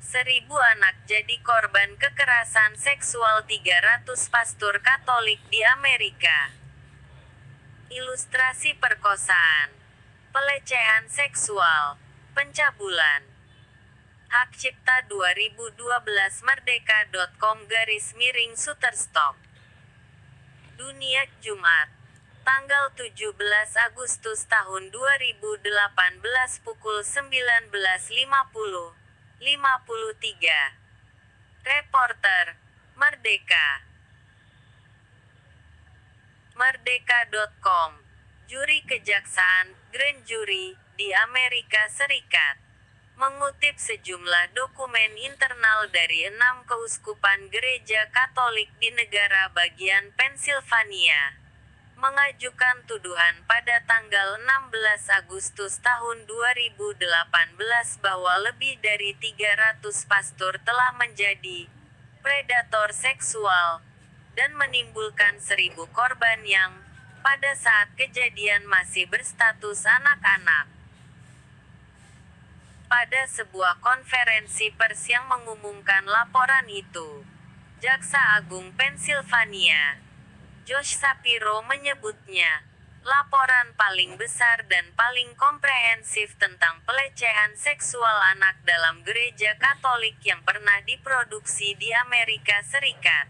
1.000 anak jadi korban kekerasan seksual 300 pastor Katolik di Amerika. Ilustrasi perkosaan, pelecehan seksual, pencabulan. Hak Cipta 2012 Merdeka.com/Shutterstock. Dunia, Jumat. Tanggal 17 Agustus tahun 2018 pukul 19.50:53. Reporter, Merdeka. Merdeka.com. Juri Kejaksaan, Grand Jury, di Amerika Serikat, mengutip sejumlah dokumen internal dari 6 keuskupan gereja Katolik di negara bagian Pennsylvania, mengajukan tuduhan pada tanggal 16 Agustus tahun 2018 bahwa lebih dari 300 pastor telah menjadi predator seksual dan menimbulkan 1.000 korban yang, pada saat kejadian masih berstatus anak-anak. Pada sebuah konferensi pers yang mengumumkan laporan itu, Jaksa Agung Pennsylvania, Josh Shapiro menyebutnya, laporan paling besar dan paling komprehensif tentang pelecehan seksual anak dalam gereja Katolik yang pernah diproduksi di Amerika Serikat.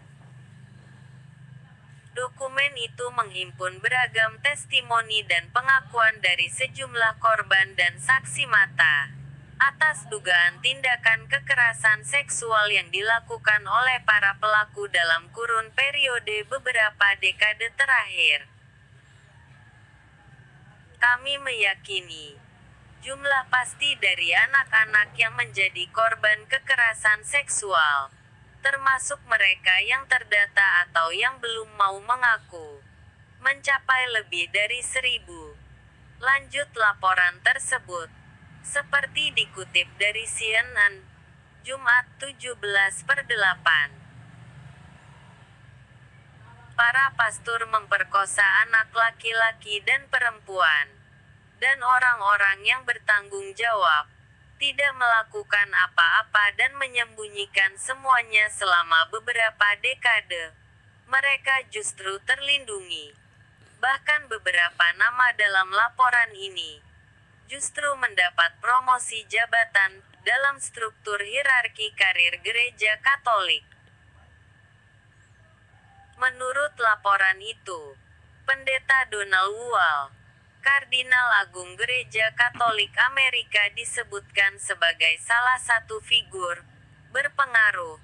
Dokumen itu menghimpun beragam testimoni dan pengakuan dari sejumlah korban dan saksi mata atas dugaan tindakan kekerasan seksual yang dilakukan oleh para pelaku dalam kurun periode beberapa dekade terakhir. Kami meyakini jumlah pasti dari anak-anak yang menjadi korban kekerasan seksual, termasuk mereka yang terdata atau yang belum mau mengaku, mencapai lebih dari 1.000. Lanjut laporan tersebut, seperti dikutip dari CNN, Jumat 17/8. Para pastor memperkosa anak laki-laki dan perempuan, dan orang-orang yang bertanggung jawab tidak melakukan apa-apa dan menyembunyikan semuanya selama beberapa dekade. Mereka justru terlindungi. Bahkan beberapa nama dalam laporan ini justru mendapat promosi jabatan dalam struktur hierarki karir gereja Katolik. Menurut laporan itu, Pendeta Donald Wual, Kardinal Agung Gereja Katolik Amerika, disebutkan sebagai salah satu figur berpengaruh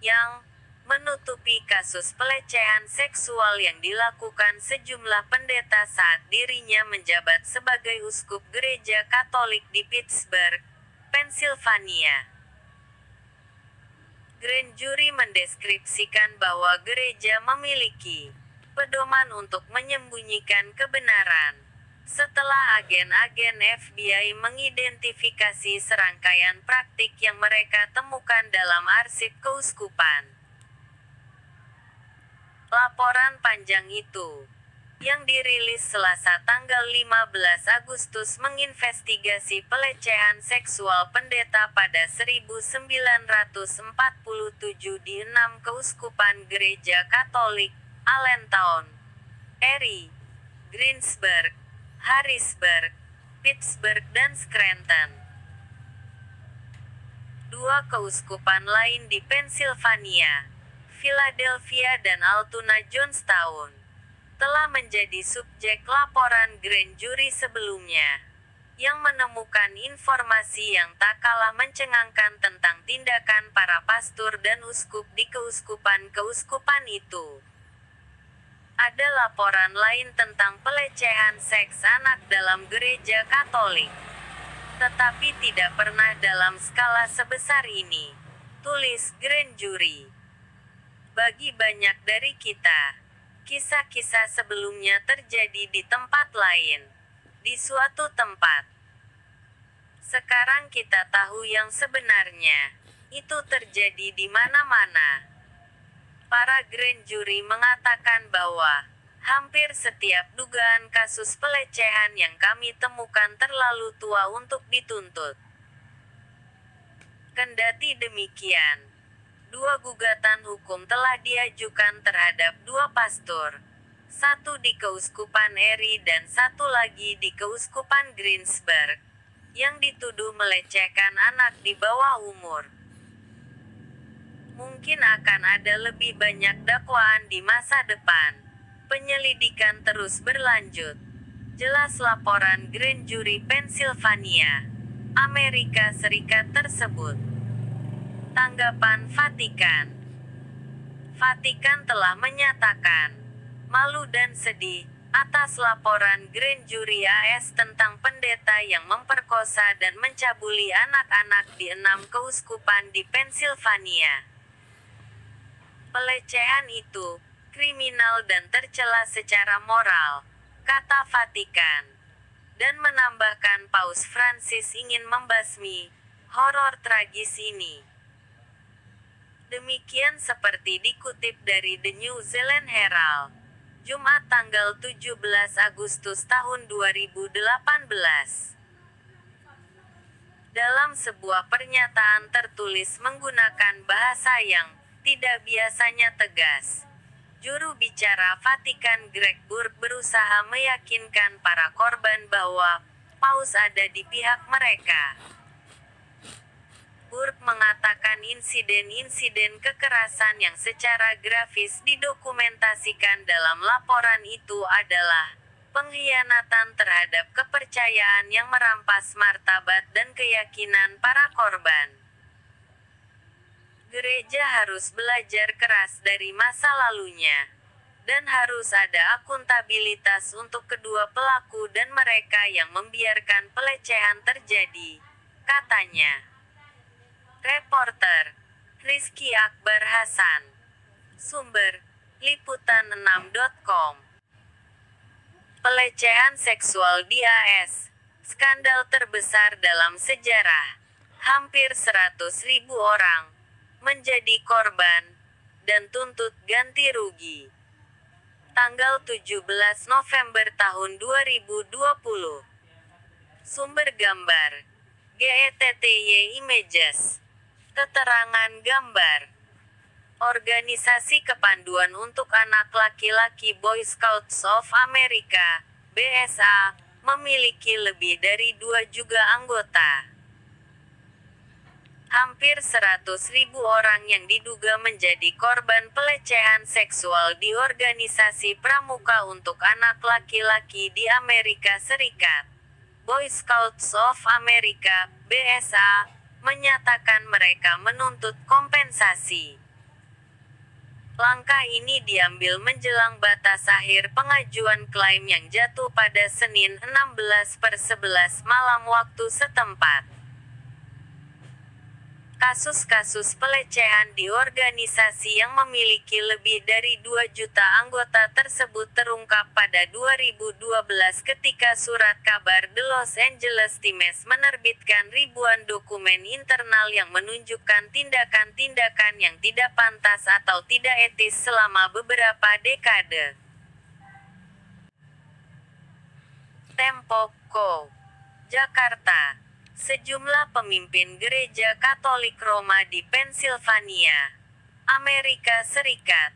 yang menutupi kasus pelecehan seksual yang dilakukan sejumlah pendeta saat dirinya menjabat sebagai uskup gereja Katolik di Pittsburgh, Pennsylvania. Grand Jury mendeskripsikan bahwa gereja memiliki pedoman untuk menyembunyikan kebenaran setelah agen-agen FBI mengidentifikasi serangkaian praktik yang mereka temukan dalam arsip keuskupan. Laporan panjang itu, yang dirilis Selasa tanggal 15 Agustus, menginvestigasi pelecehan seksual pendeta pada 1947 di 6 keuskupan gereja Katolik: Allentown, Erie, Greensburg, Harrisburg, Pittsburgh, dan Scranton. 2 keuskupan lain di Pennsylvania, Philadelphia dan Altoona, Johnstown, telah menjadi subjek laporan Grand Jury sebelumnya, yang menemukan informasi yang tak kalah mencengangkan tentang tindakan para pastor dan uskup di keuskupan-keuskupan itu. Ada laporan lain tentang pelecehan seks anak dalam gereja Katolik, tetapi tidak pernah dalam skala sebesar ini, tulis Grand Jury. Bagi banyak dari kita, kisah-kisah sebelumnya terjadi di tempat lain, di suatu tempat. Sekarang kita tahu yang sebenarnya, itu terjadi di mana-mana. Para Grand Jury mengatakan bahwa hampir setiap dugaan kasus pelecehan yang kami temukan terlalu tua untuk dituntut. Kendati demikian, 2 gugatan hukum telah diajukan terhadap 2 pastor. Satu di Keuskupan Erie dan satu lagi di Keuskupan Greensburg, yang dituduh melecehkan anak di bawah umur. Mungkin akan ada lebih banyak dakwaan di masa depan. Penyelidikan terus berlanjut. Jelas laporan Grand Jury Pennsylvania, Amerika Serikat tersebut. Tanggapan Vatikan. Vatikan telah menyatakan malu dan sedih atas laporan Grand Jury AS tentang pendeta yang memperkosa dan mencabuli anak-anak di 6 keuskupan di Pennsylvania. Pelecehan itu kriminal dan tercela secara moral, kata Vatikan, dan menambahkan Paus Francis ingin membasmi horor tragis ini. Demikian seperti dikutip dari The New Zealand Herald, Jumat tanggal 17 Agustus tahun 2018. Dalam sebuah pernyataan tertulis menggunakan bahasa yang tidak biasanya tegas, juru bicara Vatikan Greg Burke berusaha meyakinkan para korban bahwa Paus ada di pihak mereka. Burke mengatakan insiden-insiden kekerasan yang secara grafis didokumentasikan dalam laporan itu adalah pengkhianatan terhadap kepercayaan yang merampas martabat dan keyakinan para korban. Gereja harus belajar keras dari masa lalunya, dan harus ada akuntabilitas untuk kedua pelaku dan mereka yang membiarkan pelecehan terjadi, katanya. Reporter Rizky Akbar Hasan. Sumber liputan6.com. Pelecehan seksual di AS, skandal terbesar dalam sejarah. Hampir 100.000 orang menjadi korban dan tuntut ganti rugi. Tanggal 17 November tahun 2020. Sumber gambar GETTY Images. Keterangan gambar. Organisasi Kepanduan untuk Anak Laki-laki Boy Scouts of America, BSA, memiliki lebih dari 2 juta anggota. Hampir 100.000 orang yang diduga menjadi korban pelecehan seksual di organisasi pramuka untuk anak laki-laki di Amerika Serikat, Boy Scouts of America, BSA, menyatakan mereka menuntut kompensasi. Langkah ini diambil menjelang batas akhir pengajuan klaim yang jatuh pada Senin 16/11 malam waktu setempat. Kasus-kasus pelecehan di organisasi yang memiliki lebih dari 2 juta anggota tersebut terungkap pada 2012 ketika surat kabar The Los Angeles Times menerbitkan ribuan dokumen internal yang menunjukkan tindakan-tindakan yang tidak pantas atau tidak etis selama beberapa dekade. Tempo.co, Jakarta. Sejumlah pemimpin gereja Katolik Roma di Pennsylvania, Amerika Serikat,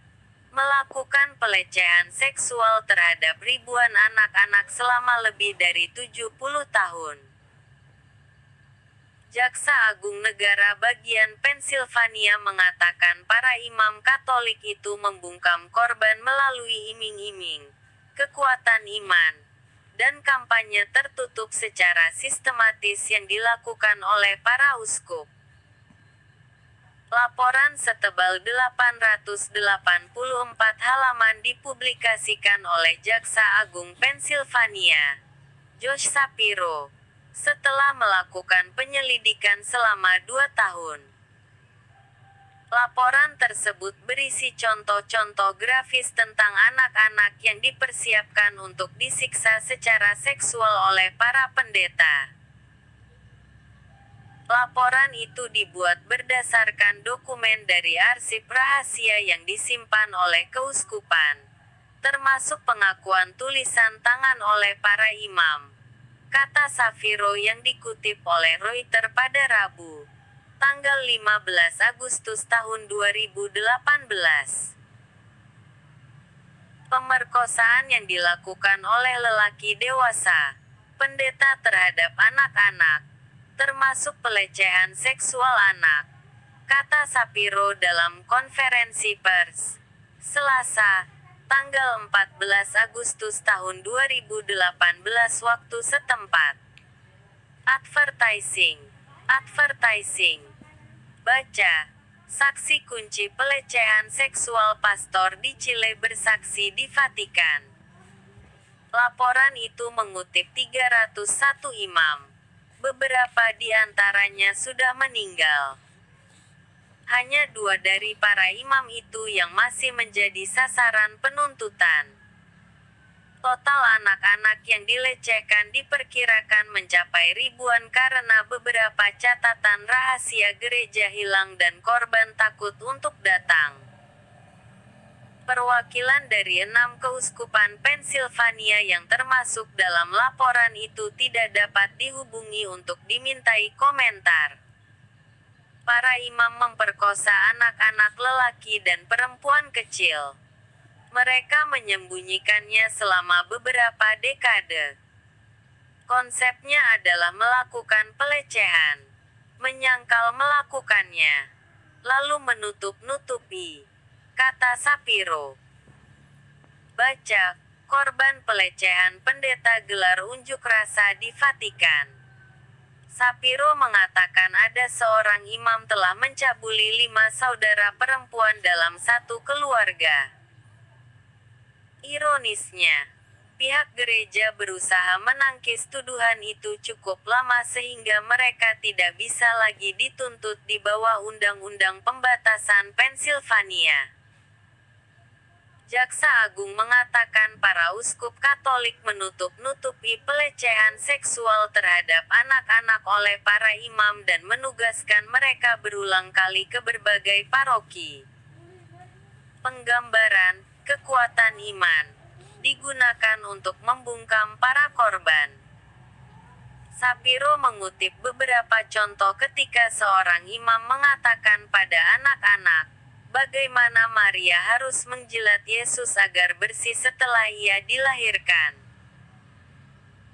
melakukan pelecehan seksual terhadap ribuan anak-anak selama lebih dari 70 tahun. Jaksa Agung Negara bagian Pennsylvania mengatakan para imam Katolik itu membungkam korban melalui iming-iming, kekuatan iman, dan kampanye tertutup secara sistematis yang dilakukan oleh para uskup. Laporan setebal 884 halaman dipublikasikan oleh Jaksa Agung Pennsylvania, Josh Shapiro, setelah melakukan penyelidikan selama 2 tahun. Laporan tersebut berisi contoh-contoh grafis tentang anak-anak yang dipersiapkan untuk disiksa secara seksual oleh para pendeta. Laporan itu dibuat berdasarkan dokumen dari arsip rahasia yang disimpan oleh keuskupan, termasuk pengakuan tulisan tangan oleh para imam, kata Shapiro yang dikutip oleh Reuters pada Rabu, tanggal 15 Agustus tahun 2018. Pemerkosaan yang dilakukan oleh lelaki dewasa, pendeta terhadap anak-anak, termasuk pelecehan seksual anak, kata Shapiro dalam konferensi pers Selasa, tanggal 14 Agustus tahun 2018 waktu setempat. Advertising. Baca. Saksi kunci pelecehan seksual pastor di Chile bersaksi di Vatikan. Laporan itu mengutip 301 imam. Beberapa di antaranya sudah meninggal. Hanya 2 dari para imam itu yang masih menjadi sasaran penuntutan. Total anak-anak yang dilecehkan diperkirakan mencapai ribuan karena beberapa catatan rahasia gereja hilang dan korban takut untuk datang. Perwakilan dari 6 keuskupan Pennsylvania yang termasuk dalam laporan itu tidak dapat dihubungi untuk dimintai komentar. Para imam memperkosa anak-anak lelaki dan perempuan kecil. Mereka menyembunyikannya selama beberapa dekade. Konsepnya adalah melakukan pelecehan, menyangkal melakukannya, lalu menutup-nutupi, kata Shapiro. Baca, korban pelecehan pendeta gelar unjuk rasa di Vatikan. Shapiro mengatakan ada seorang imam telah mencabuli 5 saudara perempuan dalam satu keluarga. Ironisnya, pihak gereja berusaha menangkis tuduhan itu cukup lama sehingga mereka tidak bisa lagi dituntut di bawah Undang-Undang Pembatasan Pennsylvania. Jaksa Agung mengatakan para uskup Katolik menutup-nutupi pelecehan seksual terhadap anak-anak oleh para imam dan menugaskan mereka berulang kali ke berbagai paroki. Penggambaran kekuatan iman digunakan untuk membungkam para korban. Shapiro mengutip beberapa contoh ketika seorang imam mengatakan pada anak-anak, bagaimana Maria harus menjilat Yesus agar bersih setelah ia dilahirkan.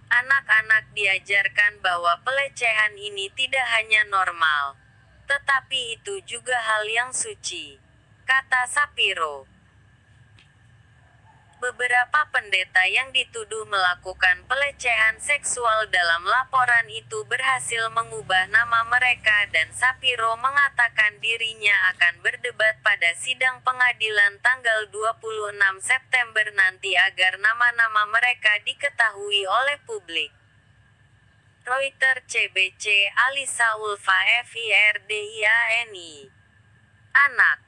Anak-anak diajarkan bahwa pelecehan ini tidak hanya normal, tetapi itu juga hal yang suci, kata Shapiro. Beberapa pendeta yang dituduh melakukan pelecehan seksual dalam laporan itu berhasil mengubah nama mereka dan Shapiro mengatakan dirinya akan berdebat pada sidang pengadilan tanggal 26 September nanti agar nama-nama mereka diketahui oleh publik. Reuters CBC Alisa Ulfa Firdiani. Anak.